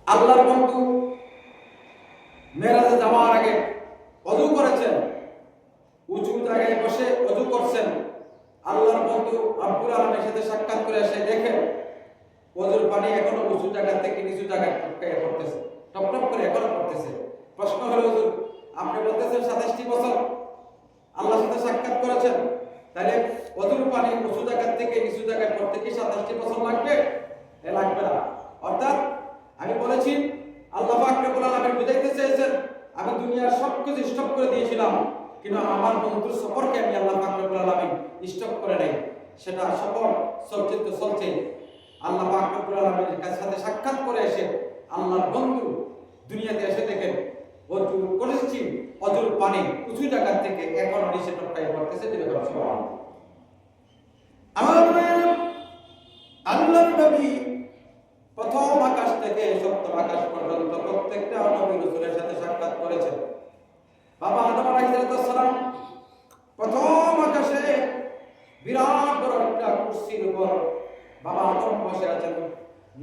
আল্লাহর বন্ধু মেরাজে যাওয়ার আগে ওযু করেছেন, উঁচু জায়গায় বসে ওযু করছেন। আল্লাহর বন্ধু রব্বুল আলামিনের সাথে সাক্ষাৎ করে এসে দেখেন ওযুর পানি এখনো উঁচু জায়গা থেকে নিচু জায়গায় টপকে পড়তেছে, টপ টপ করে এখনো পড়তেছে। প্রশ্ন হলো, হুজুর আপনি বলতেছেন 27টি বছর আল্লাহর সাথে সাক্ষাৎ করেছেন, তাহলে ওযুর পানি উঁচু জায়গা থেকে নিচু জায়গায় পড়তে কি 27টি বছর লাগবে? লাগবে না। অর্থাৎ আমি বলেছি আল্লাহ পাক রব্বুল আলামিন বুঝাইতে চেয়েছেন আমি দুনিয়ার সবকিছু স্টপ করে দিয়েছিলাম, কিন্তু আমার বন্ধুর সফরকে আমি আল্লাহ পাক রব্বুল আলামিন স্টপ করে নাই। সেটা সফর চলছে। আল্লাহ পাক রব্বুল আলামিনের সাথে সাক্ষাৎ করে এসে আল্লাহর বন্ধু দুনিয়াতে এসে দেখেন ওযু করেছি, ওযুর পানি উঁচু জায়গা থেকে এখনো নিচে টপকায় পড়তেছে। সুবহানাল্লাহ। আমার আল্লাহর নবী প্রথম আকাশ থেকে সপ্তম আকাশ পর্যন্ত প্রত্যেকটা নবী রাসূলের সাথে সাক্ষাৎ করেছেন। বাবা আদম আলাইহিস সালাম প্রথম আকাশে বিরাট বড় একটা কুরসির উপর বাবা আদম বসে আছেন।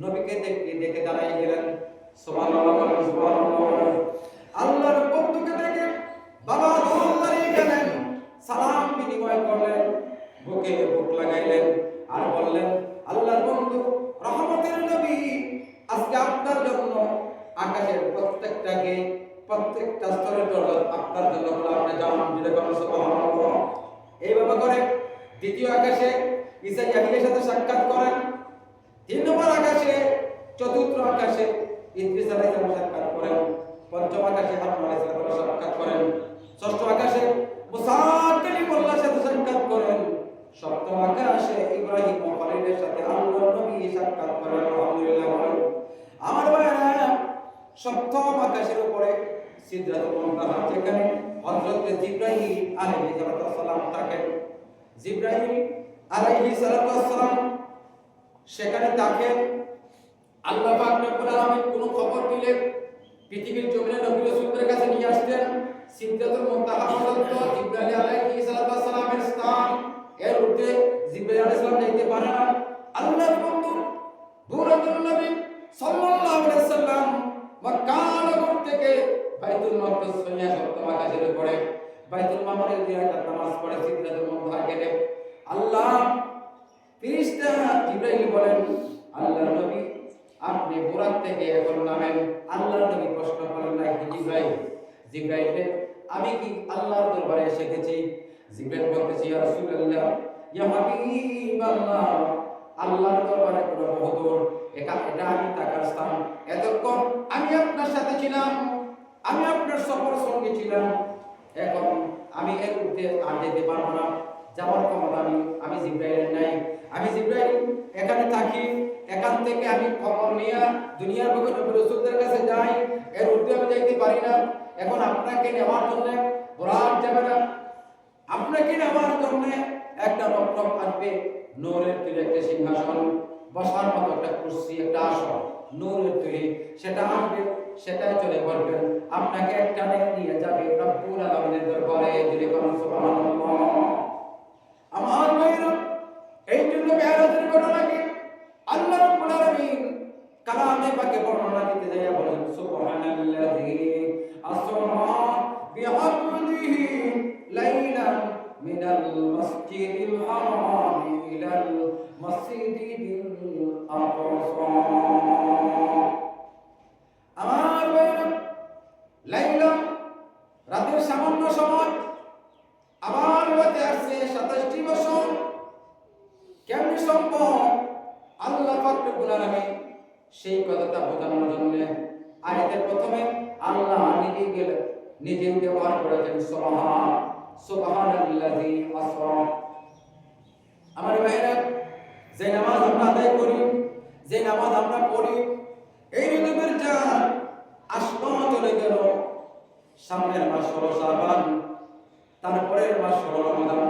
নবীকে দেখে দাঁড়িয়ে গেলেন। সুবহানাল্লাহ, সুবহানাল্লাহ। আল্লাহর বন্ধুকে দেখে বাবা আদম দাঁড়িয়ে গেলেন, সালাম বিনিময় করলেন, বুকে বুক লাগাইলেন আর বললেন, আল্লাহর বন্ধু রহমতের নবী, আজকে আপনার জন্য আকাশের প্রত্যেকটা স্তরের দরজা আপনার জন্য খোলা, আপনি যান। সুবহানাল্লাহ। এইভাবে করে দ্বিতীয় আকাশে ঈসা ইয়াহিয়ার সাথে সাক্ষাৎ করেন, 3 নম্বর আকাশে, চতুর্থ আকাশে ইদ্রিস আলাইহিস সালাম সাক্ষাৎ করেন, পঞ্চম আকাশে হারুন আলাইহিস সালাম সাক্ষাৎ করেন, ষষ্ঠ আকাশে মুসা কালিমুল্লাহর সাথে সাক্ষাৎ করেন, সপ্তম আকাশে ইব্রাহিম ও খলিলের সাথে আল্লাহর নবী সাক্ষাৎ করেন। আলহামদুলিল্লাহ। আমার ভাইরা, সপ্তম আকাশের উপরে সিদরাতুল মুনতাহা, যেখানে হযরত জিবরাইল আলাইহিস সালাম থাকেন। জিবরাইল আলাইহিস সালাম সেখানে থাকেন। আল্লাহ পাক রব্বুল আলামিন কোন খবর দিলে পৃথিবীর জমিনে নবী রাসূলদের কাছে নিয়ে আসতেন। সিদরাতুল মুনতাহা পর্যন্ত জিবরাইল আলাইহিস সালামের স্থান, এর ঊর্ধ্বে জিবরাইল আলাইহিস সালাম যাইতে পারে না। আল্লাহর বন্ধু নূরুল নবী সাল্লাল্লাহু আলাইহি সাল্লাম মক্কা নগর থেকে বাইতুল মাকদিস হয়ে সপ্তম আকাশের উপরে বাইতুল মামুরের দিয়ে নামাজ পড়ে সিদরাতুল মুনতাহা গেলে আল্লাহ ফেরেশতা জিবরাইল বলেন, আল্লাহর নবী আপনি বুরাক থেকে এখন নামেন। আল্লাহর নবী প্রশ্ন করেন, না জিবরাইল আমি কি আল্লাহর দরবারে এসে গেছি? জিবরাইল বলতেছি, ইয়া রাসূলুল্লাহ, ইয়া হাবিবাল্লাহ, আল্লাহর দরবারে কোনো বহুদূর, এটা আমি থাকার স্থান। এতক্ষণ আমি আপনার সাথে ছিলাম, আমি আপনার সফর সঙ্গী ছিলাম, এখন আমি এর উঠতে আর যেতে পারবো না, যাওয়ার ক্ষমতা আমি জিবরাইলের নাই। আমি জিবরাইল এখানে থাকি, এখান থেকে আমি খবর নিয়ে দুনিয়ার বুকে নবী রাসূলদের কাছে যাই, এর উঠতে আমি যাইতে পারি না। এখন আপনাকে নেওয়ার জন্য বুরাক যাবে না, আপনাকে নেওয়ার জন্য একটা রত্ন আসবে, নূরের তৈরি একটা সিংহাসন, বসার মতো একটা কুরসি, একটা আসন নূরের তৈরি, সেটা আসবে, সেটাই চলে বলবেন, আপনাকে একটা নিয়ে যাবে রব্বুল আলামিনের দরবারে। সুবহানাল্লাহ। আমার ভাইরা, এই জন্য মেরাজের ঘটনাকে আল্লাহ রাব্বুল আলামিন কালামে পাকে বর্ণনা দিতে যাইয়া বলেন, সুবহানাল্লাযী আসরা বিআবদিহি লাইলান মিনাল মাসজিদিল হারাম ইলাল মাসজিদিল আকসা। আমার ভাইরা, লাইলা রাতের সামান্য সময়, আবার হতে আসছে 27টি বছর। কেমন সম্ভব? আল্লাহ পাক রব্বুল আলামিন সেই কথাটা বোঝানোর জন্য আয়াতের প্রথমে আল্লাহ নিজে ব্যবহার করেছেন সুবহানাল্লাযী আসরা। আমার ভাইরা, যে নামাজ আমরা আদায় করি, যে নামাজ আমরা পড়ি, এই রকমের যা আসলো চলে গেল, সামনের মাস হলো শাবান, তারপরের মাস হলো রমাদান।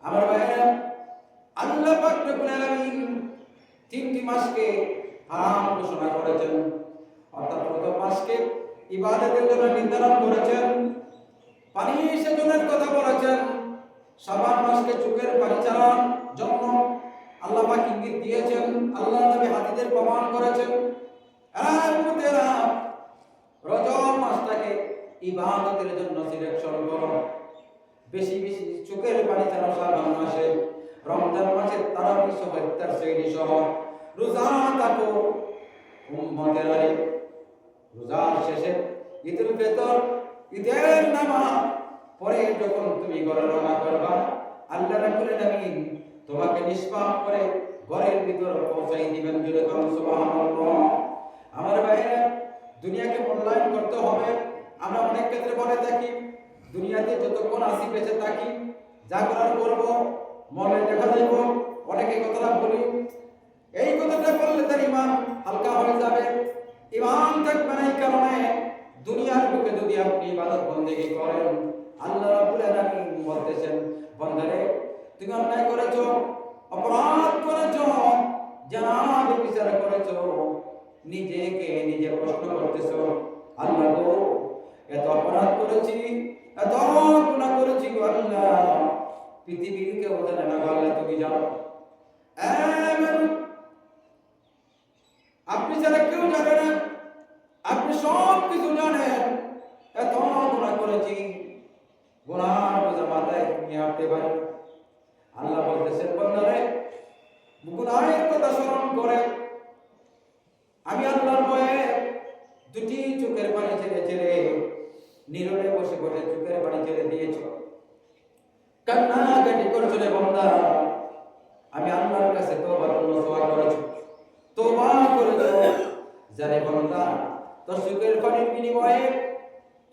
আমার ভাইরা, আল্লাহ পাক রব্বুল আলামিন 3টি মাসকে হারাম ঘোষণা করেছেন, অর্থাৎ প্রথম মাসকে ইবাদতের জন্য নির্ধারণ করেছেন, পানি সেচনের কথা বলেছেন, শাবান মাসকে চোখের পানি ছাড়ার জন্য আল্লাহ পাক ইঙ্গিত দিয়েছেন, আল্লাহ নবী হাদিসের প্রমাণ করেছেন। ইবাদতের জন্য সিলেকশন করো। বেশি বেশি চোখের পানি ছাড়া শাবান মাসে, রমজান মাসে তারাবি সহ ইফতার সেহরি সহ রোজা থাকো উম্মতের আরে। রোজার শেষে ঈদুল ফিতর, ঈদের নামাজ পরে যখন তুমি ঘরে রওনা করবা, আল্লাহ রাব্বুল আলামিন তোমাকে নিষ্পাপ করে ঘরের ভিতর পৌঁছাই দিবেন। জুড়ে কোন সুবহানাল্লাহ। আমার ভাইরা, দুনিয়াকে মূল্যায়ন করতে হবে। আমরা অনেক ক্ষেত্রে বলে থাকি, দুনিয়াতে যতক্ষণ আসি বেঁচে থাকি, যা করার করব, মনে দেখা যাইব, অনেকে কথাটা বলি। এই কথাটা বললে তার ইমান হালকা হয়ে যাবে। ইমান থাকবে না এই কারণে, দুনিয়ার বুকে যদি আপনি ইবাদত বন্দেগী করেন, আল্লাহ রাব্বুল আলামিন বলতেছেন, বান্দারে তুমি অন্যায় করেছো, অপরাধ করেছো, জানাবে বিচার করেছো, নিজেকে নিজে প্রশ্ন করতেছো, আল্লাহ গো এত অপরাধ করেছি, এত গুনাহ করেছি গো আল্লাহ, পৃথিবীর কেউ জানে না আল্লাহ তুমি জানো। আপনি ছাড়া কেউ জানে না, আপনি সব কিছু জানেন। এত গুনাহ করেছি, গুনাহ বোঝা মাথায় নিয়ে আসতে পারেন। আল্লাহ বলতেছেন, বান্দারে গুনাহের কথা স্মরণ করে আমি আল্লাহর ভয়ে দুটি চোখের পানি ছেড়ে ছেড়ে নীরবে বসে বসে চোখের পানি ছেড়ে দিয়েছ, কান্নাকাটি করছো রে বান্দা। আমি আল্লাহর কাছে তওবার জন্য দোয়া করেছি, তওবা করেছো। জানে বান্দা, তোর চোখের পানির বিনিময়ে,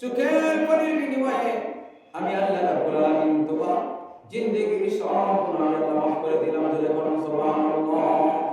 চোখের পানির বিনিময়ে আমি আল্লাহ রাব্বুল আলামিন তোমার জিন্দেগীর সব গুনাহ মাফ করে দিলাম। জোরে বলুন সুবহানাল্লাহ।